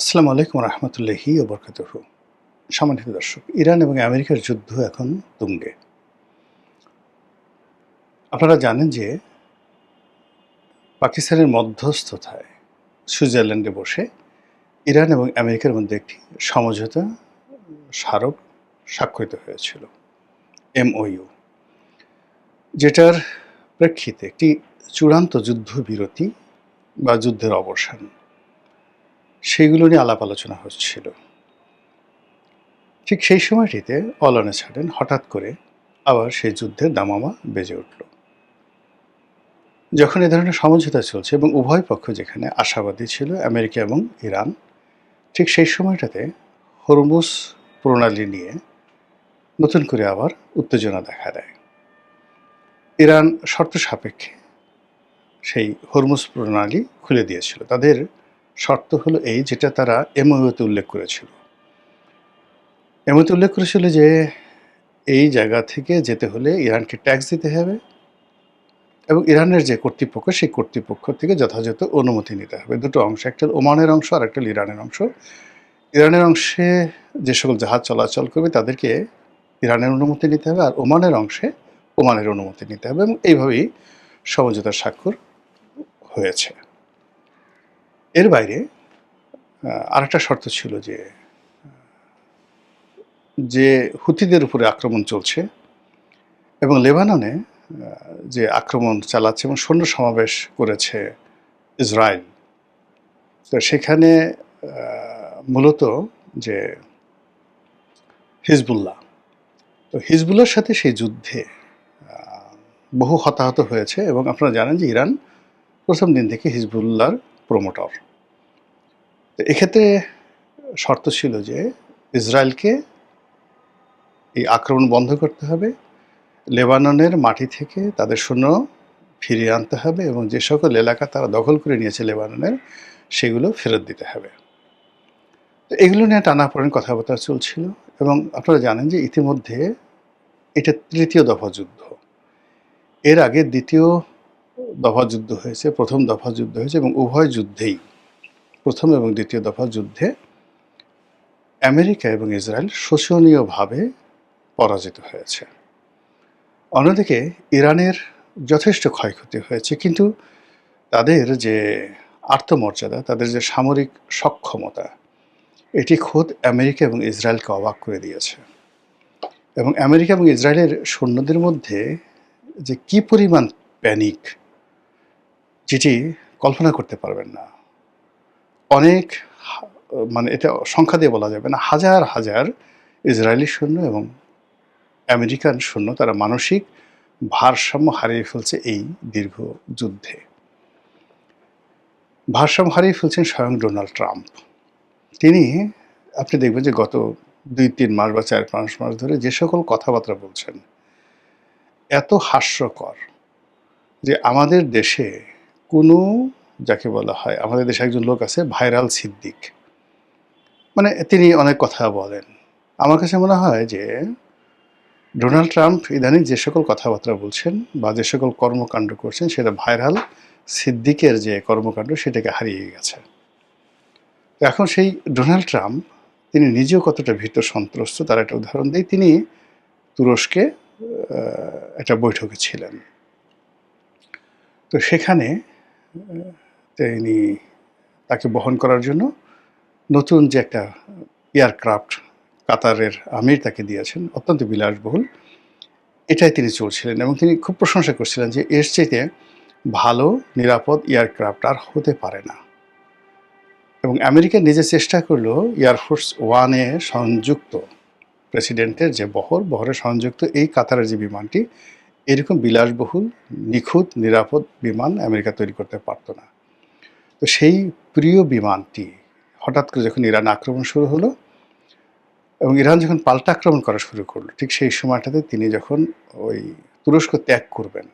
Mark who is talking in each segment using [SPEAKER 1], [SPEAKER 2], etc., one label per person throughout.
[SPEAKER 1] আসসালামু আলাইকুম রহমতুল্লাহি ওবরকাতুহ। সম্মানিত দর্শক, ইরান এবং আমেরিকার যুদ্ধ এখন তুঙ্গে। আপনারা জানেন যে পাকিস্তানের মধ্যস্থতায় সুইজারল্যান্ডে বসে ইরান এবং আমেরিকার মধ্যে একটি সমঝোতা স্মারক স্বাক্ষরিত হয়েছিল, MOU, যেটার প্রেক্ষিতে একটি চূড়ান্ত যুদ্ধবিরতি বা যুদ্ধের অবসান সেগুলো নিয়ে আলাপ আলোচনা হচ্ছিল। ঠিক সেই সময়টিতে অল অন এ সাডেন হঠাৎ করে আবার সেই যুদ্ধের দামামা বেজে উঠল। যখন এ ধরনের সমঝোতা চলছে এবং উভয় পক্ষ যেখানে আশাবাদী ছিল, আমেরিকা এবং ইরান, ঠিক সেই সময়টাতে হরমুজ প্রণালী নিয়ে নতুন করে আবার উত্তেজনা দেখা দেয়। ইরান শর্ত সাপেক্ষে সেই হরমুজ প্রণালী খুলে দিয়েছিল। তাদের শর্ত হলো এই, যেটা তারা MOU-তে উল্লেখ করেছিল। MOU-তে উল্লেখ করেছিল যে এই জায়গা থেকে যেতে হলে ইরানকে ট্যাক্স দিতে হবে এবং ইরানের যে কর্তৃপক্ষ, সেই কর্তৃপক্ষ থেকে যথাযথ অনুমতি নিতে হবে। দুটো অংশ, একটা ওমানের অংশ আর একটা ইরানের অংশ। ইরানের অংশে যে সকল জাহাজ চলাচল করবে তাদেরকে ইরানের অনুমতি নিতে হবে, আর ওমানের অংশে ওমানের অনুমতি নিতে হবে, এবং এইভাবেই সমঝোতার স্বাক্ষর হয়েছে। এর বাইরে আরেকটা শর্ত ছিল যে হুথিদের উপরে আক্রমণ চলছে এবং লেবাননে যে আক্রমণ চালাচ্ছে এবং সৈন্য সমাবেশ করেছে ইসরায়েল, তো সেখানে মূলত যে হিজবুল্লাহ, তো হিজবুল্লাহর সাথে সেই যুদ্ধে বহু হতাহত হয়েছে এবং আপনারা জানেন যে ইরান প্রথম দিন থেকে হিজবুল্লাহর প্রমোটর। তো এক্ষেত্রে শর্ত ছিল যে ইসরায়েলকে এই আক্রমণ বন্ধ করতে হবে, লেবাননের মাটি থেকে তাদের সৈন্য ফিরিয়ে আনতে হবে এবং যে সকল এলাকা তারা দখল করে নিয়েছে লেবাননের, সেগুলো ফেরত দিতে হবে। তো এগুলো নিয়ে টানাপোড়েন কথাবার্তা চলছিল এবং আপনারা জানেন যে ইতিমধ্যে এটা তৃতীয় দফা যুদ্ধ। এর আগে দ্বিতীয় দফা যুদ্ধ হয়েছে, প্রথম দফা যুদ্ধ হয়েছে এবং উভয় যুদ্ধেই, প্রথম এবং দ্বিতীয় দফা যুদ্ধে আমেরিকা এবং ইসরায়েল শোচনীয়ভাবে পরাজিত হয়েছে। অন্যদিকে ইরানের যথেষ্ট ক্ষয়ক্ষতি হয়েছে, কিন্তু তাদের যে আত্মমর্যাদা, তাদের যে সামরিক সক্ষমতা, এটি খোদ আমেরিকা এবং ইসরায়েলকে অবাক করে দিয়েছে। এবং আমেরিকা এবং ইসরায়েলের সৈন্যদের মধ্যে যে কী পরিমাণ প্যানিক, যেটি কল্পনা করতে পারবেন না। অনেক, মানে এটা সংখ্যা দিয়ে বলা যাবে না, হাজার হাজার ইসরায়েলি সৈন্য এবং আমেরিকান সৈন্য তারা মানসিক ভারসাম্য হারিয়ে ফেলছে এই দীর্ঘ যুদ্ধে। ভারসাম্য হারিয়ে ফেলছেন স্বয়ং ডোনাল্ড ট্রাম্প। তিনি, আপনি দেখবেন যে গত 2-3 মাস বা 4-5 মাস ধরে যে সকল কথাবার্তা বলছেন, এত হাস্যকর যে আমাদের দেশে কোনো, যাকে বলা হয়, আমাদের দেশে একজন লোক আছে ভাইরাল সিদ্দিক, মানে তিনি অনেক কথা বলেন। আমার কাছে মনে হয় যে ডোনাল্ড ট্রাম্প ইদানিং যে সকল কথাবার্তা বলছেন বা যে সকল কর্মকাণ্ড করছেন, সেটা ভাইরাল সিদ্দিকের যে কর্মকাণ্ড সেটাকে হারিয়ে গেছে। এখন সেই ডোনাল্ড ট্রাম্প, তিনি নিজেও কতটা ভীত সন্ত্রস্ত তার একটা উদাহরণ দিই। তিনি তুরস্কে একটা বৈঠকে ছিলেন। তো সেখানে তিনি, তাকে বহন করার জন্য নতুন যে একটা এয়ারক্রাফট কাতারের আমির তাকে দিয়েছেন, অত্যন্ত বিলাসবহুল, এটাই তিনি চড়ছিলেন এবং তিনি খুব প্রশংসা করছিলেন যে এর চাইতে ভালো নিরাপদ এয়ারক্রাফট আর হতে পারে না। এবং আমেরিকা নিজে চেষ্টা করলো এয়ারফোর্স ওয়ানে সংযুক্ত প্রেসিডেন্টের যে বহরে সংযুক্ত এই কাতারের যে বিমানটি, এরকম বিলাসবহুল নিখুঁত নিরাপদ বিমান আমেরিকা তৈরি করতে পারতো না। তো সেই প্রিয় বিমানটি হঠাৎ করে যখন ইরান আক্রমণ শুরু হলো এবং ইরান যখন পাল্টা আক্রমণ করা শুরু করলো, ঠিক সেই সময়টাতে তিনি যখন ওই তুরস্ক ত্যাগ করবেন,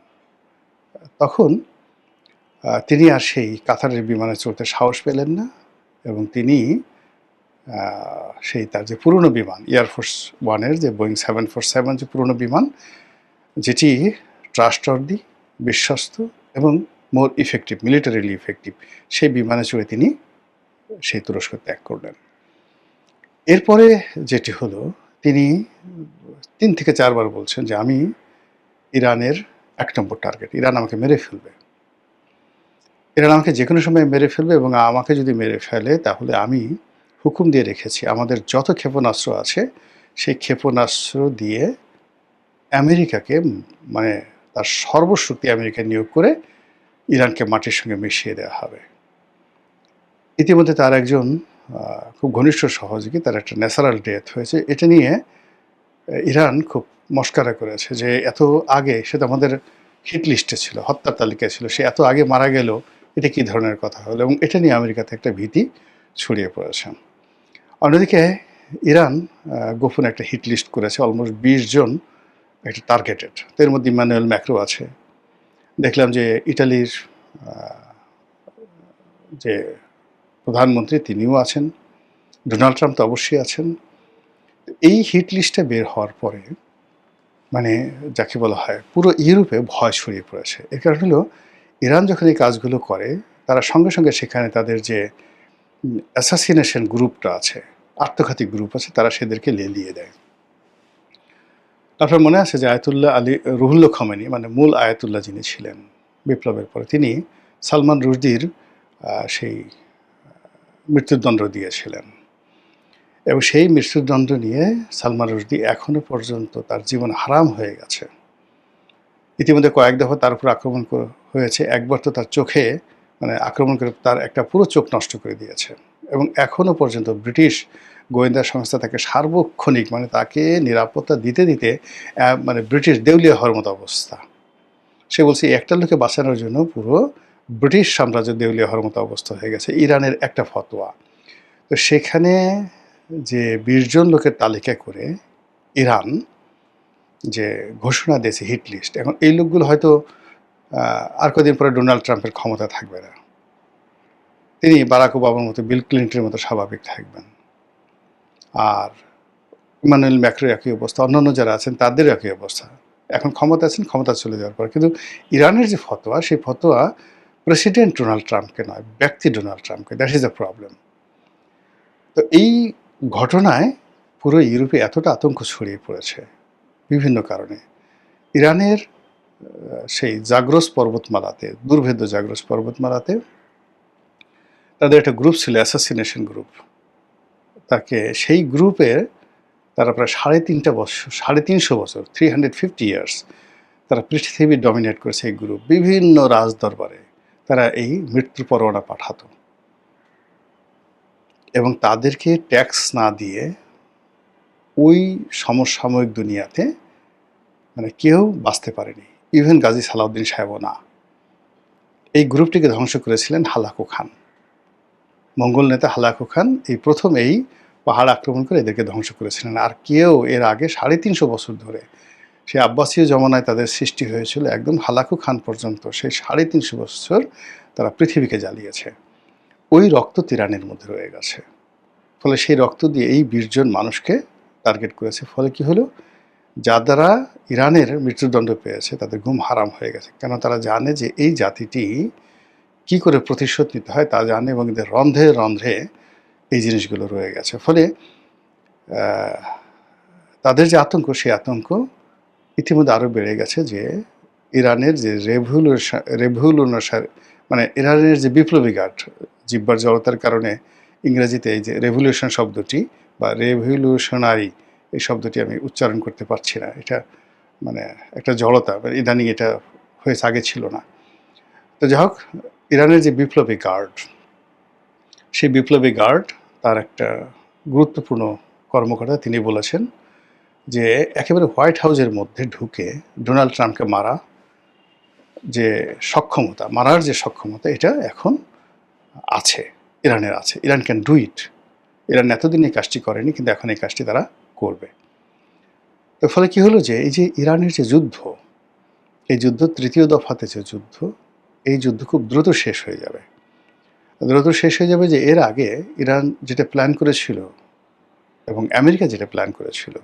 [SPEAKER 1] তখন তিনি আর সেই কাতারের বিমানে চড়তে সাহস পেলেন না এবং তিনি সেই তার যে পুরনো বিমান এয়ারফোর্স ওয়ানের যে বোয়িং 747 যে পুরনো বিমান, যেটি ট্রাস্টওয়ার্দি, বিশ্বস্ত এবং মোর ইফেক্টিভ, মিলিটারিলি ইফেক্টিভ, সেই বিমানে চড়ে তিনি সেই তুরস্ক ত্যাগ করলেন। এরপরে যেটি হলো, তিনি ৩ থেকে ৪ বার বলছেন যে, "আমি ইরানের ১ নম্বর টার্গেট। ইরান আমাকে মেরে ফেলবে। ইরান আমাকে যেকোনো সময় মেরে ফেলবে এবং আমাকে যদি মেরে ফেলে তাহলে আমি হুকুম দিয়ে রেখেছি আমাদের যত ক্ষেপণাস্ত্র আছে সেই ক্ষেপণাস্ত্র দিয়ে আমেরিকাকে মানে তার সর্বশক্তি আমেরিকা নিয়োগ করে ইরানকে মাটির সঙ্গে মিশিয়ে দেওয়া হবে।" ইতিমধ্যে তার একজন খুব ঘনিষ্ঠ সহযোগী, তার একটা ন্যাচারাল ডেথ হয়েছে। এটা নিয়ে ইরান খুব মশকরা করেছে যে, এত আগে সে তো আমাদের হিট লিস্টে ছিল, হত্যার তালিকায় ছিল। সে এত আগে মারা গেল, এটা কী ধরনের কথা হলো? এবং এটা নিয়ে আমেরিকাতে একটা ভীতি ছড়িয়ে পড়েছে। অন্যদিকে ইরান গোপনে একটা হিট লিস্ট করেছে, অলমোস্ট ২০ জন একটা টার্গেটেড। তো এর মধ্যে ইমানুয়েল ম্যাক্রো আছে। দেখলাম যে ইটালির যে প্রধানমন্ত্রী তিনিও আছেন, ডোনাল্ড ট্রাম্প তো অবশ্যই আছেন। এই হিট লিস্টটা বের হওয়ার পরে মানে যাকে বলা হয় পুরো ইউরোপে ভয় ছড়িয়ে পড়েছে। এর কারণ হলো ইরান যখন এই কাজগুলো করে তারা সঙ্গে সঙ্গে সেখানে তাদের যে অ্যাসাসিনেশন গ্রুপটা আছে, আত্মঘাতী গ্রুপ আছে, তারা সেদেরকে লেলিয়ে দেয়। আপনার মনে আছে যে আয়াতুল্লাহ আলী রুহুল্লাহ খমেনি, মানে মূল আয়াতুল্লাহ যিনি ছিলেন বিপ্লবের পরে, তিনি সালমান রুশদির সেই মৃত্যুদণ্ড দিয়েছিলেন এবং সেই মৃত্যুদণ্ড নিয়ে সালমান রুশদি এখনো পর্যন্ত তার জীবন হারাম হয়ে গেছে। ইতিমধ্যে কয়েক দফা তার উপর আক্রমণ হয়েছে। একবার তো তার চোখে মানে আক্রমণ করে তার একটা পুরো চোখ নষ্ট করে দিয়েছে এবং এখনো পর্যন্ত ব্রিটিশ গোয়েন্দা সংস্থা তাকে সার্বক্ষণিক মানে তাকে নিরাপত্তা দিতে দিতে মানে ব্রিটিশ দেউলিয়া হওয়ার মতো অবস্থা। সে বলছে একটা লোকে বাঁচানোর জন্য পুরো ব্রিটিশ সাম্রাজ্য দেউলিয়া হওয়ার মতো অবস্থা হয়ে গেছে। ইরানের একটা ফতোয়া, তো সেখানে যে ২০ জন লোকের তালিকা করে ইরান যে ঘোষণা দিয়েছে হিট লিস্ট, এখন এই লোকগুলো হয়তো আর কদিন পরে ডোনাল্ড ট্রাম্পের ক্ষমতা থাকবে না, তিনি বারাক ওবামার মতো, বিল ক্লিন্টনের মতো স্বাভাবিক থাকবেন। আর ইমানুয়েল ম্যাক্রোর একই অবস্থা, অন্যান্য যারা আছেন তাদের একই অবস্থা। এখন ক্ষমতা আছেন, ক্ষমতা চলে যাওয়ার পর। কিন্তু ইরানের যে ফতোয়া, সেই ফতোয়া প্রেসিডেন্ট ডোনাল্ড ট্রাম্পকে নয়, ব্যক্তি ডোনাল্ড ট্রাম্পকে। That is the problem. তো এই ঘটনায় পুরো ইউরোপে এতটা আতঙ্ক ছড়িয়ে পড়েছে বিভিন্ন কারণে। ইরানের সেই জাগ্রস পর্বতমালাতে, দুর্ভেদ্য জাগ্রস পর্বতমালাতে তাদের একটা গ্রুপ ছিল, অ্যাসাসিনেশন গ্রুপ। তাকে সেই গ্রুপের তারা প্রায় ৩৫০ বছর 350 ইয়ার্স তারা পৃথিবী ডমিনেট করেছে। এই গ্রুপ বিভিন্ন রাজদরবারে তারা এই মৃত্যু পরোয়ানা পাঠাতো এবং তাদেরকে ট্যাক্স না দিয়ে ওই সমসাময়িক দুনিয়াতে মানে কেউ বাঁচতে পারেনি, ইভেন গাজী সালাউদ্দিন সাহেবও না। এই গ্রুপটিকে ধ্বংস করেছিলেন হালাকু খান, মঙ্গল নেতা হালাকু খান। এই প্রথম এই পাহাড় আক্রমণ করে এদেরকে ধ্বংস করেছিলেন। আর কেউ এর আগে ৩৫০ বছর ধরে, সেই আব্বাসীয় জমানায় তাদের সৃষ্টি হয়েছিল, একদম হালাকু খান পর্যন্ত সেই ৩৫০ বছর তারা পৃথিবীকে জ্বালিয়েছে। ওই রক্ত ইরানের মধ্যে রয়ে গেছে। ফলে সেই রক্ত দিয়ে এই ২০ জন মানুষকে টার্গেট করেছে। ফলে কি হলো, যারা ইরানের মৃত্যুদণ্ড পেয়েছে তাদের ঘুম হারাম হয়ে গেছে। কেন? তারা জানে যে এই জাতিটি কি করে প্রতিশোধ নিতে হয় তা জানে এবং এদের রন্ধ্রে রন্ধ্রে এই জিনিসগুলো রয়ে গেছে। ফলে তাদের যে আতঙ্ক, সেই আতঙ্ক ইতিমধ্যে আরও বেড়ে গেছে যে ইরানের যে রেভলিউশন মানে ইরানের যে বিপ্লবী গার্ড, জিহ্বার জড়তার কারণে ইংরেজিতে এই যে রেভলিউশন শব্দটি বা রেভলিউশনারি এই শব্দটি আমি উচ্চারণ করতে পারছি না, এটা মানে একটা জড়তা, ইদানিং এটা হয়েছে, আগে ছিল না। তো যাই হোক, ইরানের যে বিপ্লবী গার্ড, সেই বিপ্লবী গার্ড তার একটা গুরুত্বপূর্ণ কর্মকর্তা তিনি বলেছেন যে একেবারে হোয়াইট হাউসের মধ্যে ঢুকে ডোনাল্ড ট্রাম্পকে মারা যে সক্ষমতা, মারার যে সক্ষমতা, এটা এখন আছে, ইরানের আছে। Iran can do it. Iran এতদিন এই কাজটি করেনি, কিন্তু এখন এই কাজটি তারা করবে। তো ফলে কি হলো যে এই যে ইরানের যে যুদ্ধ, এই যুদ্ধ তৃতীয় দফাতে যে যুদ্ধ, এই যুদ্ধ খুব দ্রুত শেষ হয়ে যাবে। দ্রুত শেষ হয়ে যাবে যে এর আগে ইরান যেটা প্ল্যান করেছিল এবং আমেরিকা যেটা প্ল্যান করেছিল,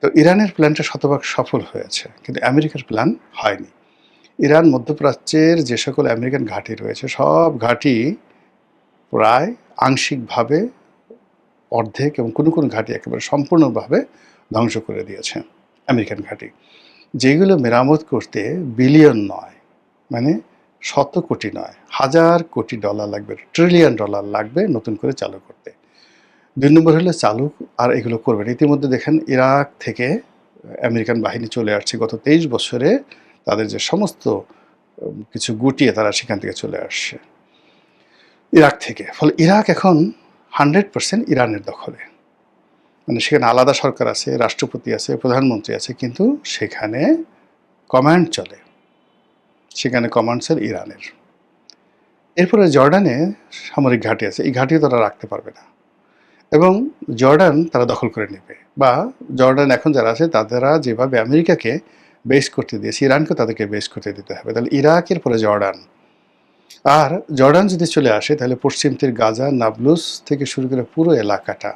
[SPEAKER 1] তো ইরানের প্ল্যানটা শতভাগ সফল হয়েছে, কিন্তু আমেরিকার প্ল্যান হয়নি। ইরান মধ্যপ্রাচ্যের যে সকল আমেরিকান ঘাঁটি রয়েছে, সব ঘাঁটি প্রায় আংশিকভাবে, অর্ধেক এবং কোনো কোনো ঘাঁটি একেবারে সম্পূর্ণভাবে ধ্বংস করে দিয়েছে আমেরিকান ঘাঁটি, যেগুলো মেরামত করতে বিলিয়ন নয়, মানে শত কোটি নয়, হাজার কোটি ডলার লাগবে, ট্রিলিয়ন ডলার লাগবে নতুন করে চালু করতে। ২ নম্বর হলো চালু আর এগুলো করবে না। ইতিমধ্যে দেখেন ইরাক থেকে আমেরিকান বাহিনী চলে আসছে গত ২৩ বছরে, তাদের যে সমস্ত কিছু গুটিয়ে তারা সেখান থেকে চলে আসছে ইরাক থেকে। ফলে ইরাক এখন 100% ইরানের দখলে, মানে সেখানে আলাদা সরকার আছে, রাষ্ট্রপতি আছে, প্রধানমন্ত্রী আছে, কিন্তু সেখানে কমান্ড চলে, সেখানে কমান্ড চলে ইরানের। এরপরে জর্ডানে সামরিক ঘাঁটি আছে, এই ঘাঁটিও তারা রাখতে পারবে না, এবং জর্ডান তারা দখল করে নেবে, বা জর্ডান এখন যারা আছে তারা যেভাবে আমেরিকাকে বেস করতে দিয়েছে, ইরানকে তাদেরকে বেস করতে দিতে হবে। তাহলে ইরাকের পরে জর্ডান, আর জর্ডান যদি চলে আসে তাহলে পশ্চিম তীর, গাজা, নাবলুস থেকে শুরু করে পুরো এলাকাটা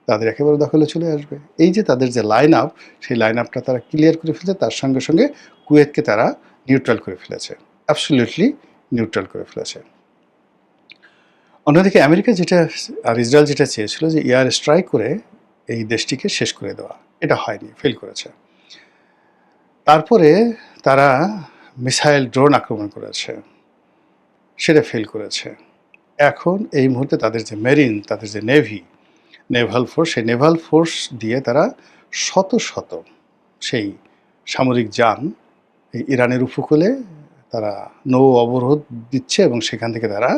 [SPEAKER 1] তাদের একেবারে দখলে চলে আসবে। এই যে তাদের যে লাইন আপ, সেই লাইন আপটা তারা ক্লিয়ার করে ফেলেছে, তার সঙ্গে সঙ্গে কুয়েতকে তারা নিউট্রাল করে ফেলেছে, অ্যাবসলিউটলি নিউট্রাল করে ফেলেছে। অন্যদিকে আমেরিকা যেটা আর ইসরায়েল যেটা চেয়েছিল যে এয়ার স্ট্রাইক করে এই দেশটিকে শেষ করে দেওয়া, এটা হয়নি, ফেল করেছে। তারপরে তারা মিসাইল, ড্রোন আক্রমণ করেছে, সেটা ফেল করেছে। এখন এই মুহূর্তে তাদের যে মেরিন, তাদের যে নেভি, নেভাল ফোর্স, সেই নেভাল ফোর্স দিয়ে তারা শত শত সেই সামরিক যান এই ইরানের উপকূলে তারা নৌ অবরোধ দিচ্ছে, এবং সেখান থেকে তারা